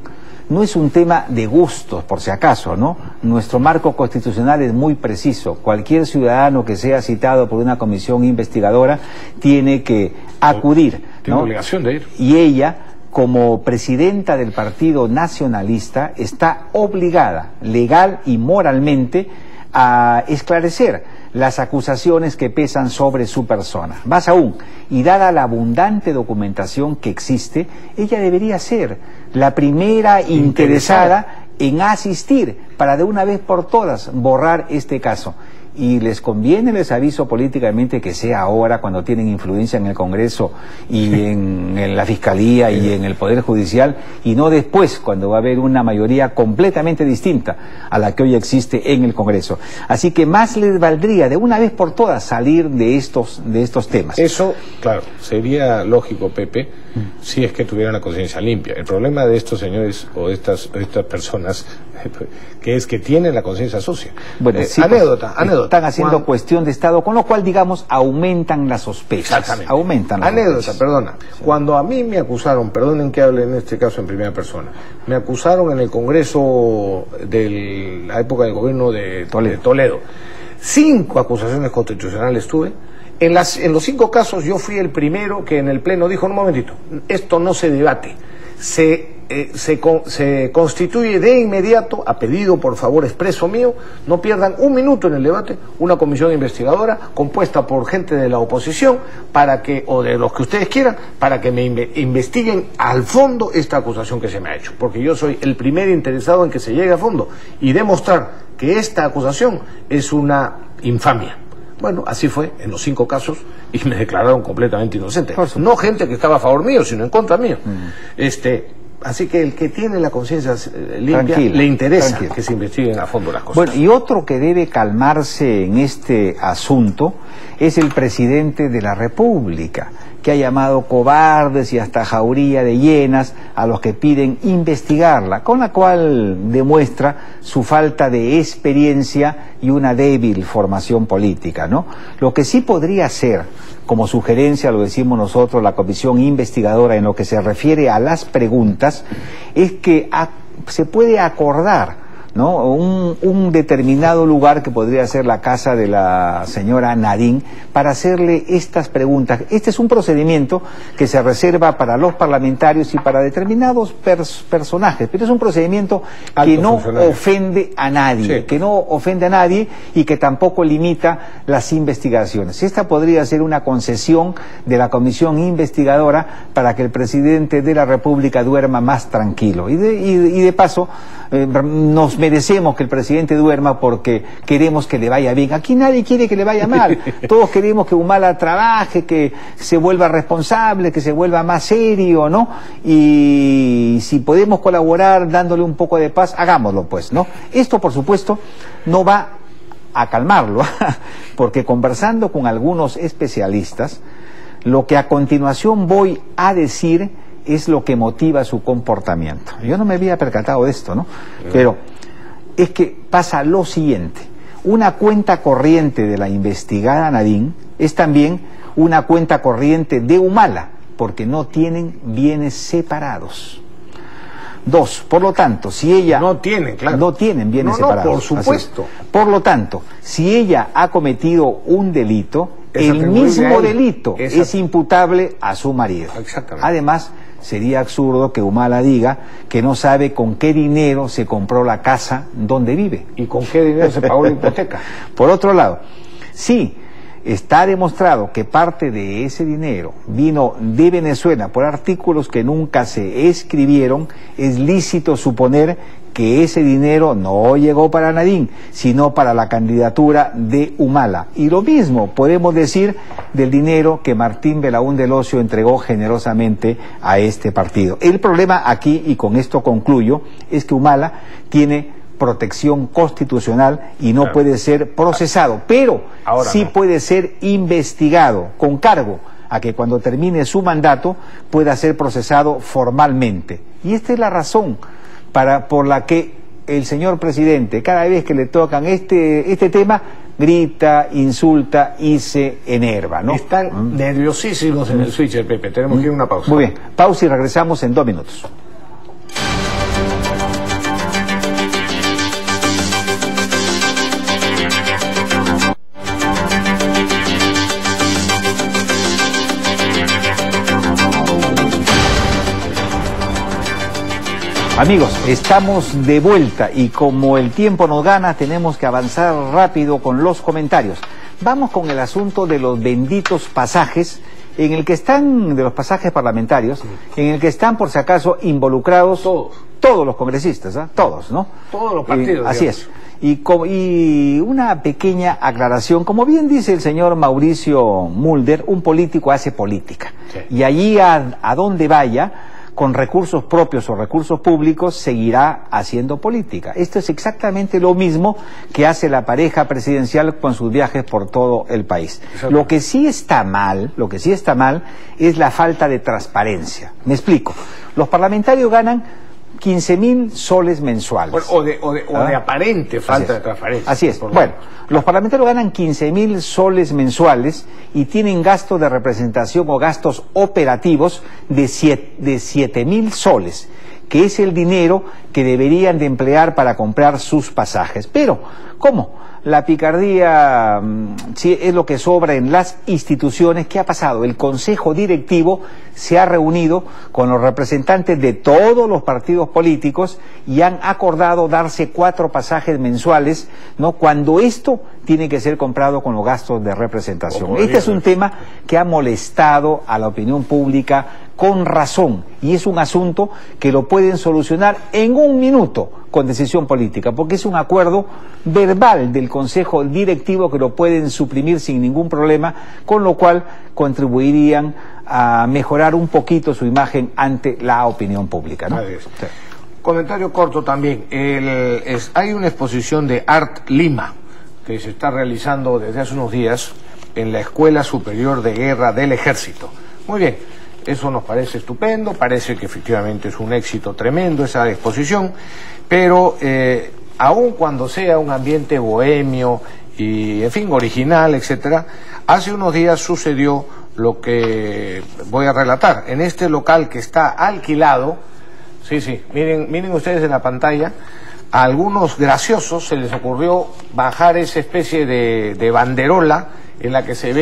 no es un tema de gustos, por si acaso, ¿no? Nuestro marco constitucional es muy preciso. Cualquier ciudadano que sea citado por una comisión investigadora tiene que acudir, ¿no? Tiene obligación de ir. Y ella, como presidenta del Partido Nacionalista, está obligada, legal y moralmente, a esclarecer las acusaciones que pesan sobre su persona. Más aún, y dada la abundante documentación que existe, ella debería ser la primera interesada en asistir para de una vez por todas borrar este caso. Y les conviene, les aviso políticamente, que sea ahora, cuando tienen influencia en el Congreso y en la Fiscalía y en el Poder Judicial, y no después, cuando va a haber una mayoría completamente distinta a la que hoy existe en el Congreso. Así que más les valdría de una vez por todas salir de estos temas. Eso, claro, sería lógico, Pepe, si es que tuvieran la conciencia limpia. El problema de estos señores o de estas personas que es que tienen la conciencia sucia. Bueno, sí, anécdota. Están haciendo cuestión de Estado, con lo cual, digamos, aumentan las sospechas. Exactamente. Aumentan las sospechas. Perdona. Sí. Cuando a mí me acusaron, perdonen que hable en este caso en primera persona, me acusaron en el Congreso de la época del gobierno de Toledo. 5 acusaciones constitucionales tuve. En los 5 casos yo fui el primero que en el Pleno dijo, un momentito, esto no se debate, se constituye de inmediato, a pedido por favor expreso mío, no pierdan un minuto en el debate, una comisión investigadora compuesta por gente de la oposición, para que, o de los que ustedes quieran, para que me investiguen al fondo esta acusación que se me ha hecho, porque yo soy el primer interesado en que se llegue a fondo y demostrar que esta acusación es una infamia. Bueno, así fue en los 5 casos y me declararon completamente inocente. No gente que estaba a favor mío, sino en contra mío. Así que el que tiene la conciencia limpia, le interesa que se investiguen a fondo las cosas. Bueno, y otro que debe calmarse en este asunto es el presidente de la República, que ha llamado cobardes y hasta jauría de hienas a los que piden investigarla, con la cual demuestra su falta de experiencia y una débil formación política, ¿no? Lo que sí podría ser, como sugerencia, lo decimos nosotros, la comisión investigadora, en lo que se refiere a las preguntas, es que se puede acordar, ¿no?, un determinado lugar que podría ser la casa de la señora Nadine para hacerle estas preguntas. Este es un procedimiento que se reserva para los parlamentarios y para determinados personajes, pero es un procedimiento que no ofende a nadie, y que tampoco limita las investigaciones. Esta podría ser una concesión de la comisión investigadora para que el presidente de la República duerma más tranquilo. Y de paso, nos merecemos que el presidente duerma porque queremos que le vaya bien. Aquí nadie quiere que le vaya mal. Todos queremos que Humala trabaje, que se vuelva responsable, que se vuelva más serio, ¿no? Y si podemos colaborar dándole un poco de paz, hagámoslo, pues, ¿no? Esto, por supuesto, no va a calmarlo, porque conversando con algunos especialistas, lo que a continuación voy a decir es lo que motiva su comportamiento. Yo no me había percatado de esto, ¿no? Pero es que pasa lo siguiente. Una cuenta corriente de la investigada Nadine es también una cuenta corriente de Humala, porque no tienen bienes separados. 2, por lo tanto, si ella... No tienen, claro. No tienen bienes separados. Por supuesto. Por lo tanto, si ella ha cometido un delito, el mismo delito es imputable a su marido. Exactamente. Además, sería absurdo que Humala diga que no sabe con qué dinero se compró la casa donde vive. ¿Y con qué dinero se pagó la hipoteca? Por otro lado, sí, está demostrado que parte de ese dinero vino de Venezuela por artículos que nunca se escribieron, es lícito suponer que ese dinero no llegó para Nadine, sino para la candidatura de Humala. Y lo mismo podemos decir del dinero que Martín Belaúnde Locio entregó generosamente a este partido. El problema aquí, y con esto concluyo, es que Humala tiene protección constitucional y no puede ser procesado, pero sí puede ser investigado con cargo a que cuando termine su mandato pueda ser procesado formalmente. Y esta es la razón por la que el señor presidente, cada vez que le tocan este tema, grita, insulta y se enerva, ¿no? Están nerviosísimos en el switcher, Pepe. Tenemos que ir a una pausa. Muy bien, pausa y regresamos en 2 minutos. Amigos, estamos de vuelta y como el tiempo nos gana, tenemos que avanzar rápido con los comentarios. Vamos con el asunto de los benditos pasajes, en el que están, de los pasajes parlamentarios, en el que están, por si acaso, involucrados todos los congresistas, ¿eh? Todos, ¿no? Todos los partidos. Así es. Y una pequeña aclaración, como bien dice el señor Mauricio Mulder, un político hace política. Sí. Y allí a donde vaya, con recursos propios o recursos públicos, seguirá haciendo política. Esto es exactamente lo mismo que hace la pareja presidencial con sus viajes por todo el país. Lo que sí está mal es la falta de transparencia. Me explico. Los parlamentarios ganan 15.000 soles mensuales. Bueno, o de aparente falta de transparencia. Así es. Bueno, los parlamentarios ganan 15.000 soles mensuales y tienen gasto de representación o gastos operativos de 7.000 soles, que es el dinero que deberían de emplear para comprar sus pasajes. Pero, ¿cómo? La picardía sí, es lo que sobra en las instituciones. ¿Qué ha pasado? El Consejo Directivo se ha reunido con los representantes de todos los partidos políticos y han acordado darse 4 pasajes mensuales, ¿no? Cuando esto tiene que ser comprado con los gastos de representación. Este es un tema que ha molestado a la opinión pública con razón, y es un asunto que lo pueden solucionar en 1 minuto con decisión política, porque es un acuerdo verbal del Consejo Directivo que lo pueden suprimir sin ningún problema, con lo cual contribuirían a mejorar un poquito su imagen ante la opinión pública, ¿no? Sí. Comentario corto también. Hay una exposición de Art Lima que se está realizando desde hace unos días en la Escuela Superior de Guerra del Ejército. Muy bien. Eso nos parece estupendo, parece que efectivamente es un éxito tremendo esa exposición, pero aun cuando sea un ambiente bohemio y, en fin, original, etcétera, hace unos días sucedió lo que voy a relatar. En este local que está alquilado, miren ustedes en la pantalla, a algunos graciosos se les ocurrió bajar esa especie de banderola en la que se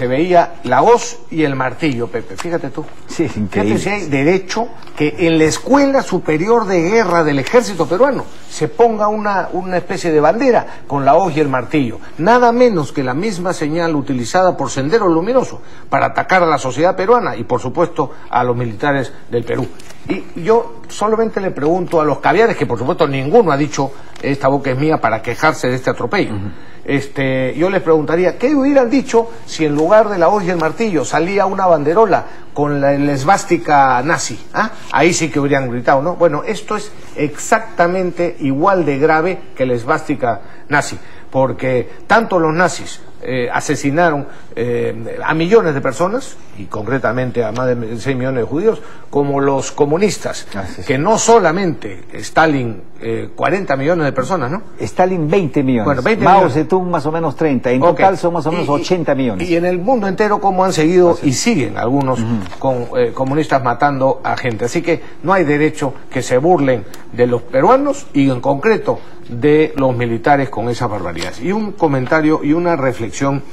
veía la hoz y el martillo, Pepe. Fíjate tú. Sí, increíble. Fíjate si hay derecho que en la Escuela Superior de Guerra del Ejército Peruano se ponga una especie de bandera con la hoz y el martillo. Nada menos que la misma señal utilizada por Sendero Luminoso para atacar a la sociedad peruana y, por supuesto, a los militares del Perú. Y yo solamente le pregunto a los caviares, que por supuesto ninguno ha dicho esta boca es mía para quejarse de este atropello. Yo les preguntaría, ¿qué hubieran dicho si en lugar de la hoz y el martillo salía una banderola con la esvástica nazi? Ahí sí que hubieran gritado, ¿no? Bueno, esto es exactamente igual de grave que la esvástica nazi, porque tanto los nazis asesinaron a millones de personas, y concretamente a más de 6 millones de judíos, como los comunistas, que no solamente Stalin, 40 millones de personas, ¿no? Stalin 20 millones, bueno, 20 Mao millones. Zedong más o menos 30, en total son más o menos 80 millones. Y en el mundo entero cómo han seguido y siguen algunos comunistas matando a gente, así que no hay derecho que se burlen de los peruanos y en concreto de los militares con esas barbaridades. Y un comentario y una reflexión.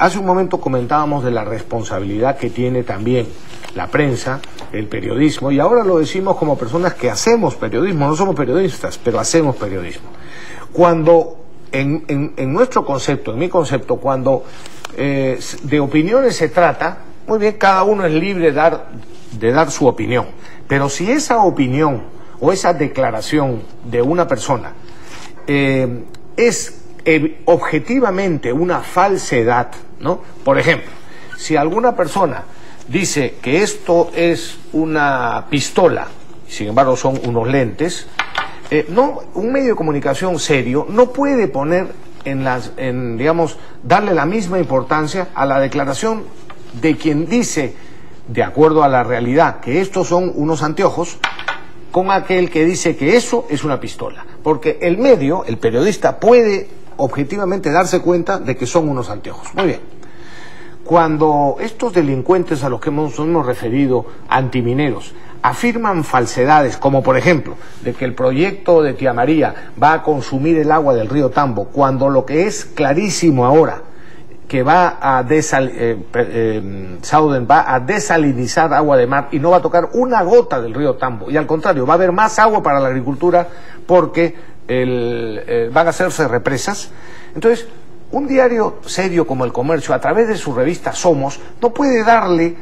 Hace un momento comentábamos de la responsabilidad que tiene también la prensa, el periodismo, y ahora lo decimos como personas que hacemos periodismo, no somos periodistas, pero hacemos periodismo. Cuando en nuestro concepto, en mi concepto, cuando de opiniones se trata, muy bien, cada uno es libre de dar su opinión, pero si esa opinión o esa declaración de una persona es objetivamente una falsedad, ¿no? Por ejemplo, si alguna persona dice que esto es una pistola, sin embargo son unos lentes, un medio de comunicación serio no puede poner digamos, darle la misma importancia a la declaración de quien dice, de acuerdo a la realidad, que estos son unos anteojos, con aquel que dice que eso es una pistola. Porque el medio, el periodista, puede objetivamente darse cuenta de que son unos anteojos. Muy bien. Cuando estos delincuentes a los que hemos referido, antimineros, afirman falsedades, como por ejemplo, de que el proyecto de Tía María va a consumir el agua del río Tambo, cuando lo que es clarísimo ahora, que va a desalinizar agua de mar y no va a tocar una gota del río Tambo, y al contrario, va a haber más agua para la agricultura porque van a hacerse represas. Entonces, un diario serio como El Comercio, a través de su revista Somos, no puede darle,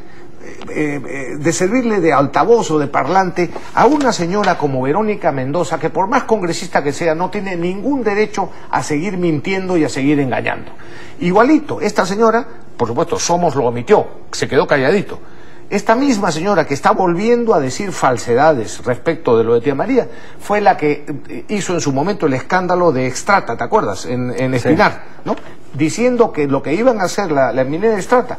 de servirle de altavoz o de parlante a una señora como Verónica Mendoza, que por más congresista que sea, no tiene ningún derecho a seguir mintiendo y a seguir engañando. Igualito, esta señora, por supuesto, Somos lo omitió, se quedó calladito. Esta misma señora que está volviendo a decir falsedades respecto de lo de Tía María fue la que hizo en su momento el escándalo de Extrata, ¿te acuerdas? En Espinar, sí, ¿no? Diciendo que lo que iban a hacer la minera de Extrata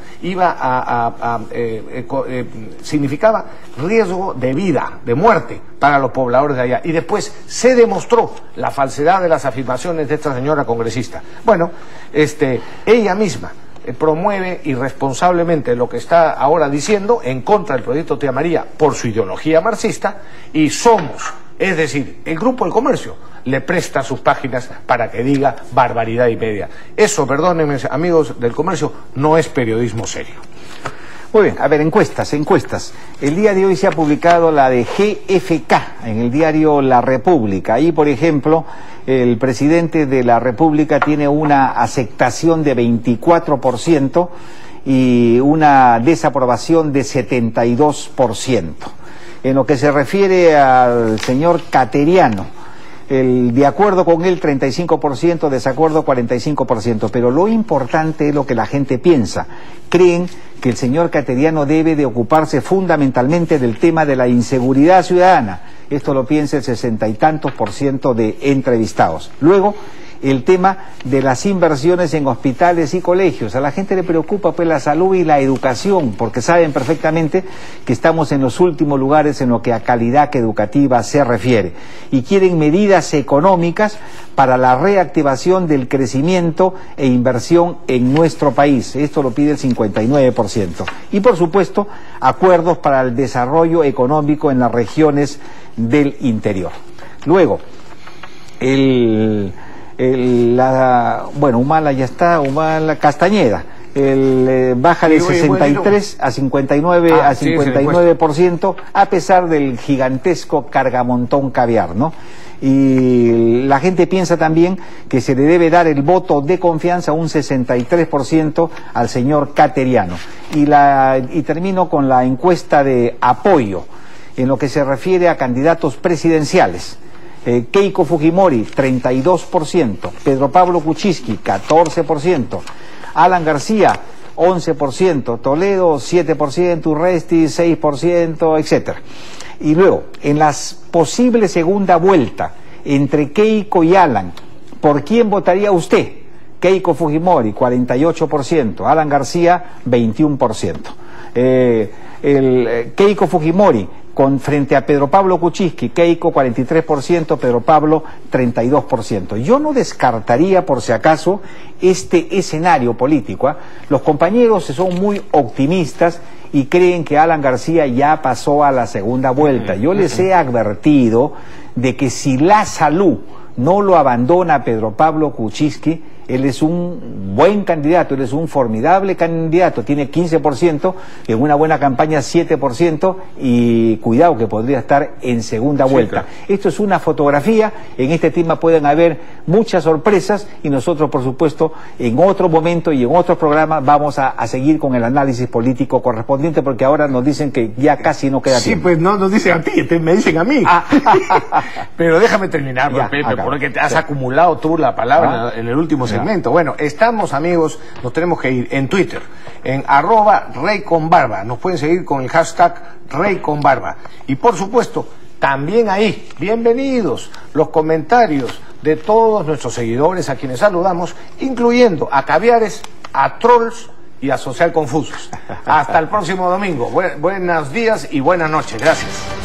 significaba riesgo de vida, de muerte para los pobladores de allá. Y después se demostró la falsedad de las afirmaciones de esta señora congresista. Bueno, ella misma promueve irresponsablemente lo que está ahora diciendo en contra del proyecto Tía María por su ideología marxista, y Somos, es decir, el Grupo del Comercio, le presta sus páginas para que diga barbaridad y media. Eso, perdónenme, amigos del Comercio, no es periodismo serio. Muy bien, a ver, encuestas. El día de hoy se ha publicado la de GFK en el diario La República. Ahí, por ejemplo, el presidente de la República tiene una aceptación de 24% y una desaprobación de 72%. En lo que se refiere al señor Cateriano, de acuerdo con él 35%, desacuerdo 45%, pero lo importante es lo que la gente piensa. Creen que el señor Cateriano debe de ocuparse fundamentalmente del tema de la inseguridad ciudadana. Esto lo piensa el 60 y tantos % de entrevistados. Luego, el tema de las inversiones en hospitales y colegios. A la gente le preocupa pues la salud y la educación, porque saben perfectamente que estamos en los últimos lugares en lo que a calidad educativa se refiere. Y quieren medidas económicas para la reactivación del crecimiento e inversión en nuestro país. Esto lo pide el 59%. Y por supuesto, acuerdos para el desarrollo económico en las regiones del interior. Luego, Humala ya está, Castañeda, baja de 63 a 59%, a pesar del gigantesco cargamontón caviar, ¿no? Y la gente piensa también que se le debe dar el voto de confianza, un 63% al señor Cateriano. Y termino con la encuesta de apoyo en lo que se refiere a candidatos presidenciales. Keiko Fujimori, 32%, Pedro Pablo Kuczynski, 14%, Alan García, 11%, Toledo, 7%, Urresti, 6%, etc. Y luego, en la posible segunda vuelta entre Keiko y Alan, ¿por quién votaría usted? Keiko Fujimori, 48%, Alan García, 21%. Keiko Fujimori frente a Pedro Pablo Kuczynski, Keiko 43%, Pedro Pablo 32%. Yo no descartaría por si acaso este escenario político. Los compañeros son muy optimistas y creen que Alan García ya pasó a la segunda vuelta. Yo les he advertido de que si la salud no lo abandona Pedro Pablo Kuczynski, él es un buen candidato, él es un formidable candidato, tiene 15%, en una buena campaña 7%, y cuidado que podría estar en segunda vuelta. Sí, claro. Esto es una fotografía, en este tema pueden haber muchas sorpresas, y nosotros, por supuesto, en otro momento y en otros programas vamos a seguir con el análisis político correspondiente, porque ahora nos dicen que ya casi no queda tiempo. Sí, pues no nos dicen a ti, me dicen a mí. Pero déjame terminar, ya, Pepe, porque te has acumulado tú la palabra en el último segmento. Bueno, estamos, amigos, nos tenemos que ir en Twitter, en @reyconbarba, nos pueden seguir con el hashtag #reyconbarba, y por supuesto también ahí, bienvenidos los comentarios de todos nuestros seguidores a quienes saludamos, incluyendo a caviares, a trolls y a social confusos. Hasta el próximo domingo. Buenos días y buenas noches. Gracias.